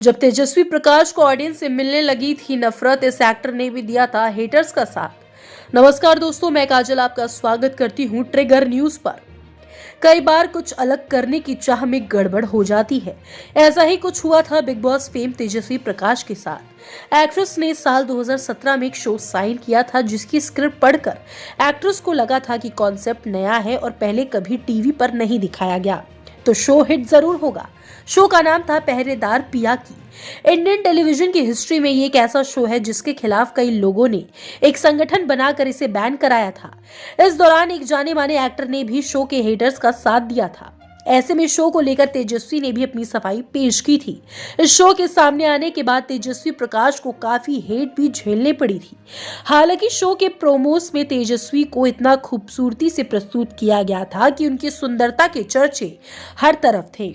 जब तेजस्वी प्रकाश को ऑडियंस से मिलने लगी थी नफरत, इस एक्टर ने भी दिया था हेटर्स का साथ। नमस्कार दोस्तों, मैं काजल आपका स्वागत करती हूँ ट्रिगर न्यूज पर। कई बार कुछ अलग करने की चाह में गड़बड़ हो जाती है। ऐसा ही कुछ हुआ था big boss fame Tejasswi Prakash के साथ। एक्ट्रेस ने साल 2017 में एक शो साइन किया था जिसकी स्क्रिप्ट पढ़कर एक्ट्रेस को लगा था कि कॉन्सेप्ट नया है और पहले कभी टीवी पर नहीं दिखाया गया, तो शो हिट जरूर होगा। शो का नाम था पहरेदार पिया की। इंडियन टेलीविजन की हिस्ट्री में ये एक ऐसा शो है जिसके खिलाफ कई लोगों ने एक संगठन बनाकर इसे बैन कराया था। इस दौरान एक जाने माने एक्टर ने भी शो के हेटर्स का साथ दिया था। ऐसे में शो को लेकर तेजस्वी ने भी अपनी सफाई पेश की थी। इस शो के सामने आने के बाद तेजस्वी प्रकाश को काफी हेट भी झेलनी पड़ी थी। हालांकि शो के प्रोमोस में तेजस्वी को इतना खूबसूरती से प्रस्तुत किया गया था कि उनकी सुंदरता के चर्चे हर तरफ थे।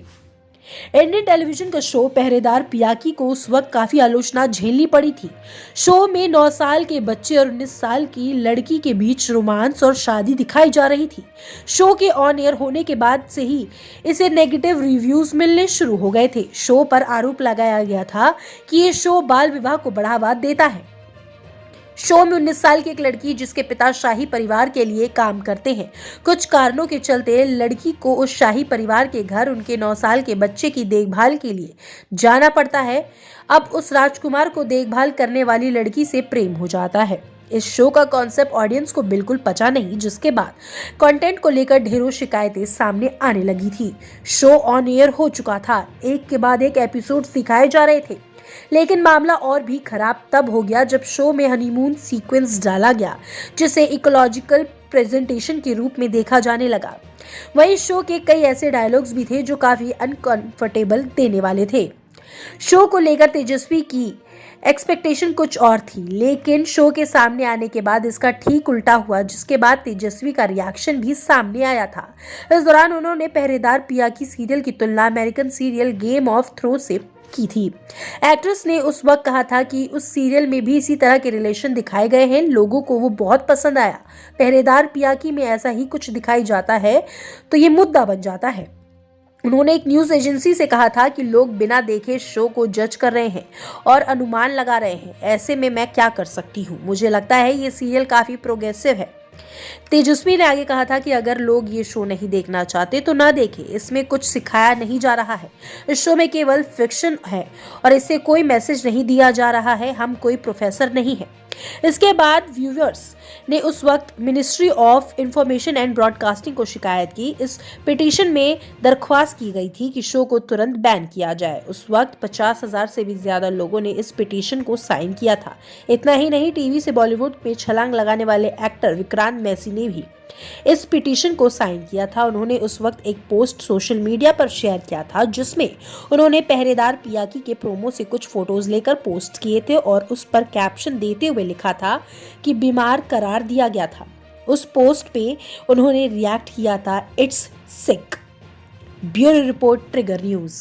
इंडियन टेलीविजन का शो पहरेदार पियाकी को उस वक्त काफी आलोचना झेलनी पड़ी थी। शो में 9 साल के बच्चे और 19 साल की लड़की के बीच रोमांस और शादी दिखाई जा रही थी। शो के ऑन एयर होने के बाद से ही इसे नेगेटिव रिव्यूज मिलने शुरू हो गए थे। शो पर आरोप लगाया गया था कि ये शो बाल विवाह को बढ़ावा देता है। शो में 19 साल की एक लड़की जिसके पिता शाही परिवार के लिए काम करते हैं, कुछ कारणों के चलते लड़की को उस शाही परिवार के घर उनके 9 साल के बच्चे की देखभाल के लिए जाना पड़ता है। अब उस राजकुमार को देखभाल करने वाली लड़की से प्रेम हो जाता है। इस शो का कॉन्सेप्ट ऑडियंस को बिल्कुल पचा नहीं, जिसके बाद कंटेंट को लेकर ढेरों शिकायतें सामने आने लगी थी। शो ऑन एयर हो चुका था, एक के बाद एक एपिसोड दिखाए जा रहे थे, लेकिन मामला और भी खराब तब हो गया जब शो में हनीमून सीक्वेंस डाला गया, जिसे इकोलॉजिकल प्रेजेंटेशन के रूप में देखा जाने लगा। वहीं शो के कई ऐसे डायलॉग्स भी थे जो काफी अनकंफर्टेबल देने वाले थे। शो को लेकर तेजस्वी की एक्सपेक्टेशन कुछ और थी, लेकिन शो के सामने आने के बाद इसका ठीक उल्टा हुआ, जिसके बाद तेजस्वी का रिएक्शन भी सामने आया था। इस दौरान उन्होंने पहरेदार पिया की सीरियल की तुलना American serial game of thrones से की थी। एक्ट्रेस ने उस वक्त कहा था कि उस सीरियल में भी इसी तरह के रिलेशन दिखाए गए हैं, लोगों को वो बहुत पसंद आया। पहरेदार पियाकी में ऐसा ही कुछ दिखाई जाता है तो ये मुद्दा बन जाता है। उन्होंने एक न्यूज एजेंसी से कहा था कि लोग बिना देखे शो को जज कर रहे हैं और अनुमान लगा रहे हैं। ऐसे में मैं क्या कर सकती हूँ, मुझे लगता है ये सीरियल काफी प्रोग्रेसिव है। तेजस्वी ने आगे कहा था कि अगर लोग ये शो नहीं देखना चाहते तो ना देखें, इसमें कुछ सिखाया नहीं जा रहा है। इस शो में केवल फिक्शन है और इससे कोई मैसेज नहीं दिया जा रहा है। हम कोई प्रोफेसर नहीं है। इसके बाद व्यूअर्स ने उस वक्त ministry of information and broadcasting को शिकायत की। इस पिटीशन में दरख्वास्त की गई थी कि शो को तुरंत बैन किया जाए। उस वक्त 50,000 से भी ज्यादा लोगों ने इस पिटीशन को साइन किया था। इतना ही नहीं, टीवी से बॉलीवुड में छलांग लगाने वाले एक्टर विक्रांत मैसी ने भी इस पिटीशन को साइन किया था। उन्होंने उस वक्त एक पोस्ट सोशल मीडिया पर शेयर किया था जिसमें उन्होंने पहरेदार पियाकी के प्रोमो से कुछ फोटोज लेकर पोस्ट किए थे और उस पर कैप्शन देते हुए लिखा था कि बीमार करार दिया गया था। उस पोस्ट पे उन्होंने रिएक्ट किया था, it's sick. Bureau report, trigger news.